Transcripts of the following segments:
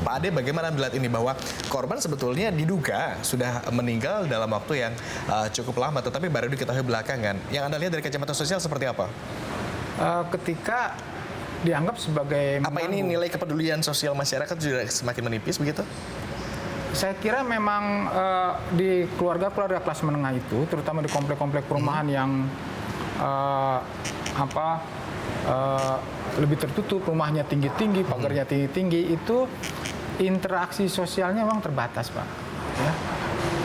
Pak Ade, bagaimana melihat ini bahwa korban sebetulnya diduga sudah meninggal dalam waktu yang cukup lama, tetapi baru diketahui belakangan. Yang Anda lihat dari kacamata sosial seperti apa? Ketika dianggap sebagai apa ini nilai kepedulian sosial masyarakat juga semakin menipis begitu? Saya kira memang di keluarga-keluarga kelas menengah itu, terutama di komplek-komplek perumahan yang lebih tertutup, rumahnya tinggi-tinggi, pagarnya tinggi-tinggi, itu interaksi sosialnya memang terbatas, Pak. Ya.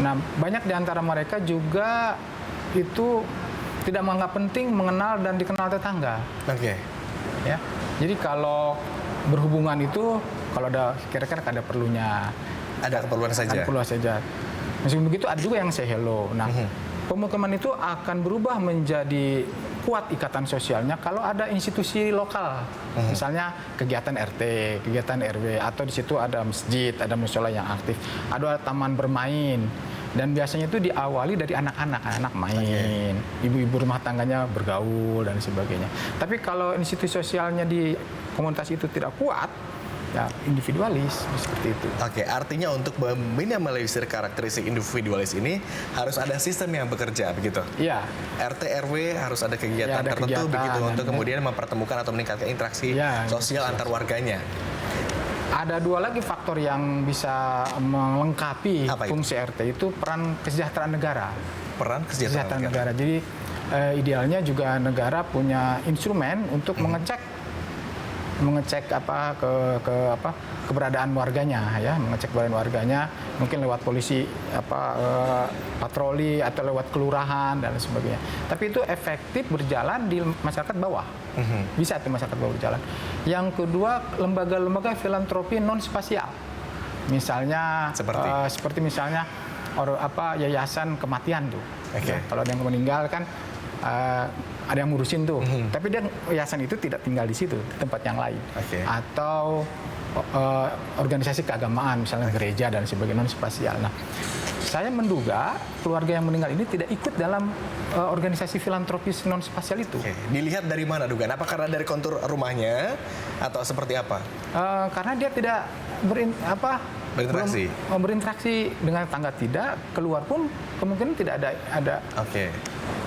Nah, banyak di antara mereka juga itu tidak menganggap penting mengenal dan dikenal tetangga. Oke. Ya. Jadi kalau berhubungan itu, kalau ada kira-kira ada perlunya. Ada keperluan saja. Ada keperluan saja. Meskipun begitu ada juga yang say hello. Nah, pemukiman itu akan berubah menjadi kuat ikatan sosialnya kalau ada institusi lokal. Misalnya kegiatan RT, kegiatan RW, atau di situ ada masjid, ada mushola yang aktif, ada taman bermain. Dan biasanya itu diawali dari anak-anak main, ibu-ibu rumah tangganya bergaul dan sebagainya. Tapi kalau institusi sosialnya di komunitas itu tidak kuat, ya individualis seperti itu. Oke, artinya untuk meminimalisir karakteristik individualis ini harus ada sistem yang bekerja begitu. Iya. RT RW harus ada kegiatan ada tertentu kegiatan, begitu untuk kemudian mempertemukan atau meningkatkan interaksi sosial antar warganya. Ada dua lagi faktor yang bisa melengkapi fungsi RT, itu peran kesejahteraan negara. Peran kesejahteraan negara. Jadi idealnya juga negara punya instrumen untuk mengecek keberadaan warganya, ya, mengecek keberadaan warganya, mungkin lewat polisi patroli atau lewat kelurahan dan sebagainya. Tapi itu efektif berjalan di masyarakat bawah. Bisa itu masyarakat bawah berjalan. Yang kedua, lembaga-lembaga filantropi non spasial. Misalnya seperti misalnya yayasan kematian tuh. Ya, kalau ada yang meninggal kan ada yang ngurusin tuh, tapi dia yayasan itu tidak tinggal di situ, di tempat yang lain. Atau organisasi keagamaan, misalnya gereja dan sebagainya, non spasial. Nah, saya menduga keluarga yang meninggal ini tidak ikut dalam organisasi filantropis non spasial itu. Dilihat dari mana dugaan? Apa karena dari kontur rumahnya atau seperti apa? Karena dia tidak berinteraksi dengan tetangga, tidak keluar pun kemungkinan tidak ada.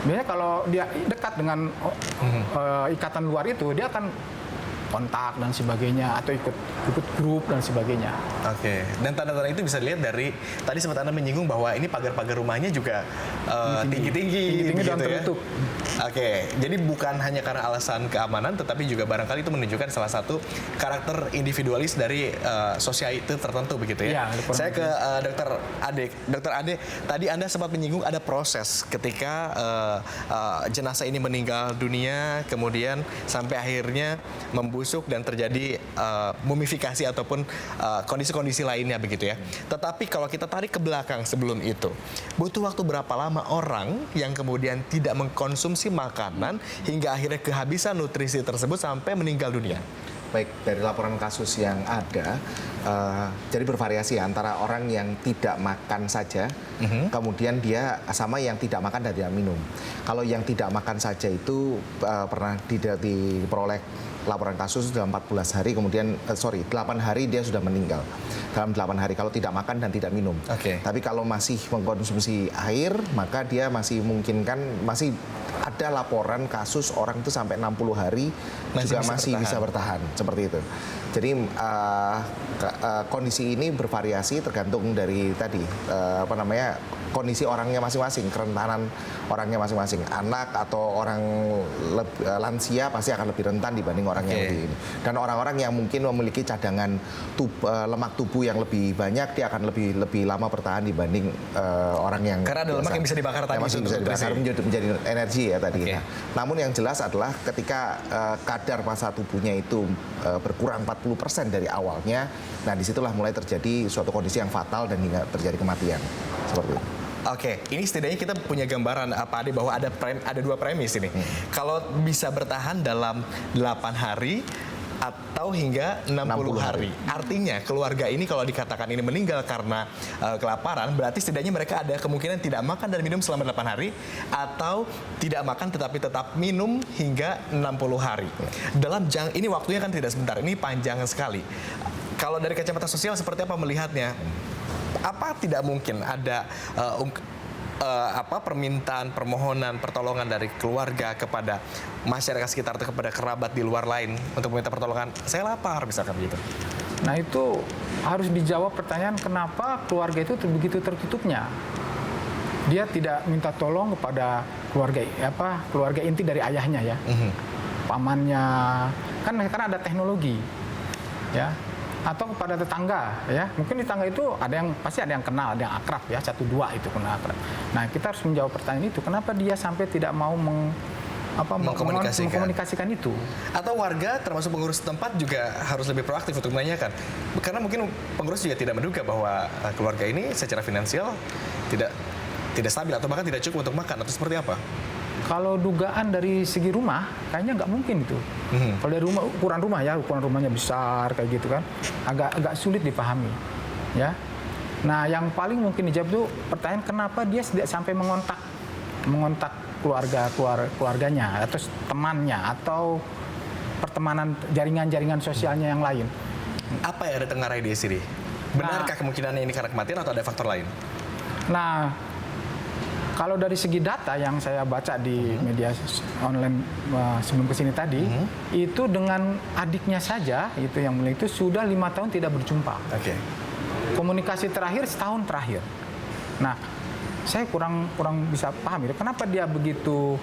Biasanya kalau dia dekat dengan ikatan luar itu, dia akan kontak dan sebagainya, atau ikut grup dan sebagainya. Dan tanda-tanda itu bisa dilihat dari tadi sempat Anda menyinggung bahwa ini pagar-pagar rumahnya juga tinggi-tinggi dan tertutup. Jadi bukan hanya karena alasan keamanan, tetapi juga barangkali itu menunjukkan salah satu karakter individualis dari society tertentu begitu ya. Saya ke Dokter Ade. Dokter Ade, tadi Anda sempat menyinggung ada proses ketika jenazah ini meninggal dunia, kemudian sampai akhirnya membusuk dan terjadi mumifikasi ataupun kondisi-kondisi lainnya begitu ya. Tetapi kalau kita tarik ke belakang sebelum itu, butuh waktu berapa lama orang yang kemudian tidak mengkonsumsi makanan hingga akhirnya kehabisan nutrisi tersebut sampai meninggal dunia? Baik, dari laporan kasus yang ada, jadi bervariasi antara orang yang tidak makan saja, kemudian dia sama yang tidak makan dan tidak minum. Kalau yang tidak makan saja itu pernah diperoleh laporan kasus dalam 14 hari, kemudian 8 hari dia sudah meninggal. Dalam 8 hari kalau tidak makan dan tidak minum. Tapi kalau masih mengkonsumsi air, maka dia masih masih ada laporan kasus orang itu sampai 60 hari masih bisa bertahan seperti itu. Jadi kondisi ini bervariasi tergantung dari tadi kondisi orangnya masing-masing, kerentanan orangnya masing-masing. Anak atau orang lansia pasti akan lebih rentan dibanding orang yang lebih ini. Dan orang-orang yang mungkin memiliki cadangan lemak tubuh yang lebih banyak, dia akan lebih lama bertahan dibanding orang yang karena ada lemak yang bisa dibakar tadi, masih bisa dibakar menjadi energi ya tadi. Namun yang jelas adalah ketika kadar massa tubuhnya itu berkurang 40% dari awalnya, nah disitulah mulai terjadi suatu kondisi yang fatal dan hingga terjadi kematian seperti itu. Ini setidaknya kita punya gambaran Pak Ade bahwa ada dua premis ini. Kalau bisa bertahan dalam 8 hari atau hingga 60 hari. Artinya keluarga ini kalau dikatakan ini meninggal karena kelaparan, berarti setidaknya mereka ada kemungkinan tidak makan dan minum selama 8 hari atau tidak makan tetapi tetap minum hingga 60 hari. Ini waktunya kan tidak sebentar, ini panjang sekali. Kalau dari kacamata sosial seperti apa melihatnya? Apa tidak mungkin ada permintaan, permohonan, pertolongan dari keluarga kepada masyarakat sekitar atau kepada kerabat di luar lain untuk meminta pertolongan? Saya lapar, misalkan begitu. Nah itu harus dijawab pertanyaan kenapa keluarga itu begitu tertutupnya. Dia tidak minta tolong kepada keluarga inti dari ayahnya ya, pamannya, kan ada teknologi, ya. Atau kepada tetangga ya, mungkin di tetangga itu pasti ada yang kenal, ada yang akrab ya, 1-2 itu kenal akrab. Nah kita harus menjawab pertanyaan itu, kenapa dia sampai tidak mau mengkomunikasikan itu? Atau warga termasuk pengurus tempat juga harus lebih proaktif untuk menanyakan, karena mungkin pengurus juga tidak menduga bahwa keluarga ini secara finansial tidak stabil atau bahkan tidak cukup untuk makan atau seperti apa? Kalau dugaan dari segi rumah, kayaknya nggak mungkin itu. Kalau dari ukuran rumahnya besar kayak gitu kan, agak sulit dipahami, ya. Nah, yang paling mungkin dijawab itu pertanyaan kenapa dia tidak sampai mengontak keluarganya atau temannya atau pertemanan jaringan sosialnya yang lain. Apa yang ada tengarai di sini? Benarkah kemungkinannya ini karena kematian atau ada faktor lain? Nah, kalau dari segi data yang saya baca di media online sebelum kesini tadi, itu dengan adiknya saja, itu yang mulia itu sudah 5 tahun tidak berjumpa. Komunikasi terakhir setahun terakhir. Nah, saya kurang bisa paham itu. Kenapa dia begitu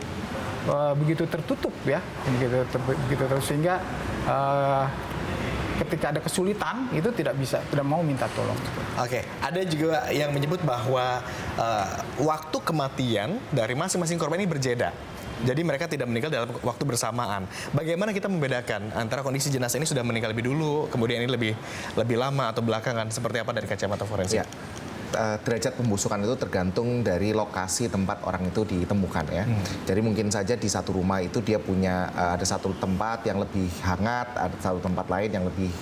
tertutup ya, begitu terus sehingga ketika ada kesulitan itu tidak mau minta tolong. Ada juga yang menyebut bahwa waktu kematian dari masing-masing korban ini berbeda. Jadi mereka tidak meninggal dalam waktu bersamaan. Bagaimana kita membedakan antara kondisi jenazah ini sudah meninggal lebih dulu, kemudian ini lebih lama atau belakangan? Seperti apa dari kacamata forensik? Derajat pembusukan itu tergantung dari lokasi tempat orang itu ditemukan ya. Jadi mungkin saja di satu rumah itu dia punya ada satu tempat yang lebih hangat, ada satu tempat lain yang lebih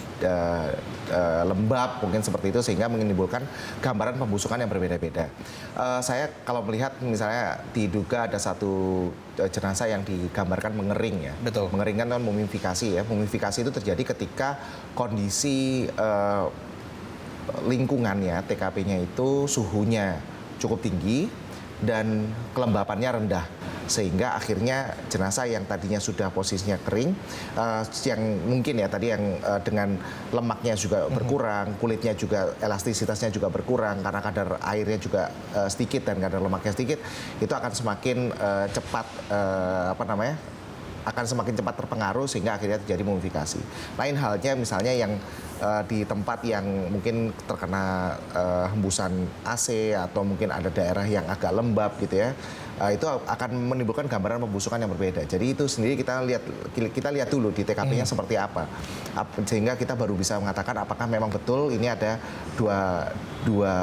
lembab mungkin seperti itu sehingga menimbulkan gambaran pembusukan yang berbeda-beda. Saya kalau melihat misalnya diduga ada satu jenazah yang digambarkan mengering ya. Betul. Mengering kan mumifikasi ya. Mumifikasi itu terjadi ketika kondisi lingkungannya, TKP-nya itu suhunya cukup tinggi dan kelembapannya rendah. Sehingga akhirnya jenazah yang tadinya sudah posisinya kering, yang mungkin ya tadi yang dengan lemaknya juga berkurang, kulitnya juga elastisitasnya juga berkurang karena kadar airnya juga sedikit dan kadar lemaknya sedikit, itu akan semakin cepat akan semakin cepat terpengaruh sehingga akhirnya terjadi mumifikasi. Lain halnya misalnya yang di tempat yang mungkin terkena hembusan AC atau mungkin ada daerah yang agak lembab gitu ya, itu akan menimbulkan gambaran pembusukan yang berbeda. Jadi itu sendiri kita lihat dulu di TKP-nya seperti apa, sehingga kita baru bisa mengatakan apakah memang betul ini ada dua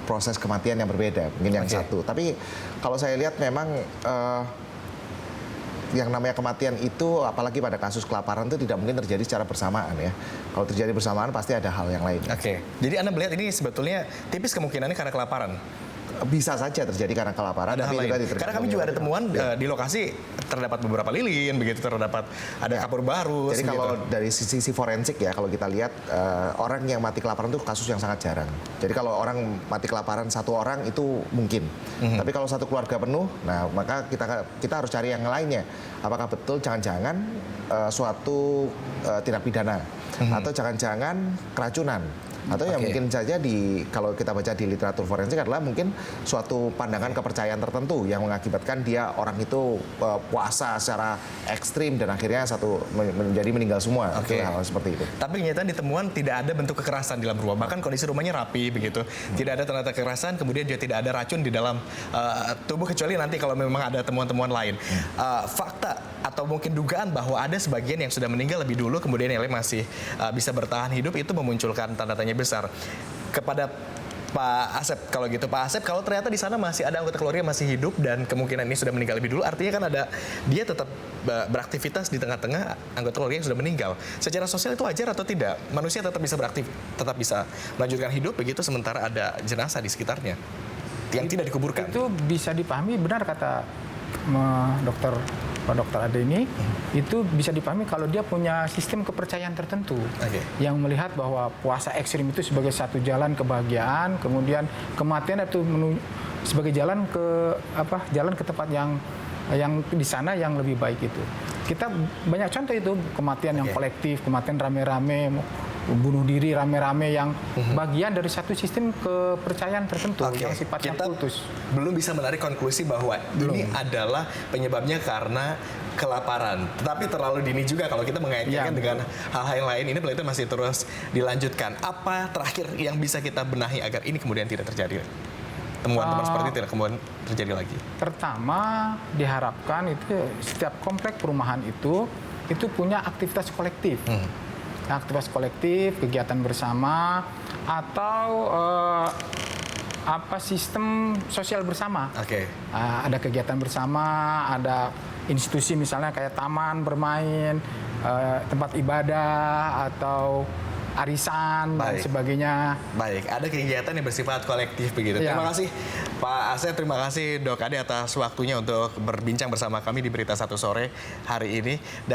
proses kematian yang berbeda, mungkin yang satu. Tapi kalau saya lihat memang yang namanya kematian itu, apalagi pada kasus kelaparan itu tidak mungkin terjadi secara bersamaan ya. Kalau terjadi bersamaan pasti ada hal yang lain. Jadi Anda melihat ini sebetulnya tipis kemungkinannya karena kelaparan? Bisa saja terjadi karena kelaparan. Tapi juga karena kami juga ada temuan di lokasi terdapat beberapa lilin, begitu terdapat ada kapur baru. Jadi kalau dari sisi forensik ya, kalau kita lihat orang yang mati kelaparan itu kasus yang sangat jarang. Jadi kalau orang mati kelaparan satu orang itu mungkin. Tapi kalau satu keluarga penuh, nah maka kita harus cari yang lainnya. Apakah betul jangan-jangan suatu tindak pidana atau jangan-jangan keracunan? Atau yang mungkin saja kalau kita baca di literatur forensik adalah mungkin suatu pandangan kepercayaan tertentu yang mengakibatkan dia orang itu puasa secara ekstrim dan akhirnya menjadi meninggal semua. Hal seperti itu. Tapi kenyataan di temuan tidak ada bentuk kekerasan di dalam rumah, bahkan kondisi rumahnya rapi begitu, tidak ada tanda kekerasan, kemudian juga tidak ada racun di dalam tubuh kecuali nanti kalau memang ada temuan-temuan lain. Fakta atau mungkin dugaan bahwa ada sebagian yang sudah meninggal lebih dulu kemudian yang lain masih bisa bertahan hidup itu memunculkan tanda tanya besar kepada Pak Asep. Kalau gitu Pak Asep, kalau ternyata di sana masih ada anggota keluarga masih hidup dan kemungkinan ini sudah meninggal lebih dulu, artinya kan dia tetap beraktivitas di tengah-tengah anggota keluarga yang sudah meninggal. Secara sosial itu wajar atau tidak? Manusia tetap bisa tetap bisa melanjutkan hidup begitu sementara ada jenazah di sekitarnya yang tidak dikuburkan. Itu bisa dipahami, benar kata Dr. Pak Dr. Ade ini, itu bisa dipahami kalau dia punya sistem kepercayaan tertentu yang melihat bahwa puasa ekstrim itu sebagai satu jalan kebahagiaan, kemudian kematian itu sebagai jalan ke tempat yang di sana yang lebih baik itu. Kita banyak contoh itu, kematian yang kolektif, kematian rame-rame, bunuh diri rame-rame yang bagian dari satu sistem kepercayaan tertentu yang sifatnya kultus. Belum bisa menarik konklusi bahwa ini adalah penyebabnya karena kelaparan. Tetapi terlalu dini juga kalau kita mengaitkan dengan hal-hal yang lain. Ini penelitian masih terus dilanjutkan. Apa terakhir yang bisa kita benahi agar ini kemudian tidak terjadi? Temuan-temuan seperti itu tidak kemudian terjadi lagi. Pertama, diharapkan itu setiap komplek perumahan itu punya aktivitas kolektif. Aktivitas kolektif, kegiatan bersama, atau sistem sosial bersama. Ada kegiatan bersama, ada institusi misalnya kayak taman bermain, tempat ibadah, atau arisan dan sebagainya. Baik, ada kegiatan yang bersifat kolektif begitu. Terima kasih Pak Asep, terima kasih Dok Ade atas waktunya untuk berbincang bersama kami di Berita Satu Sore hari ini.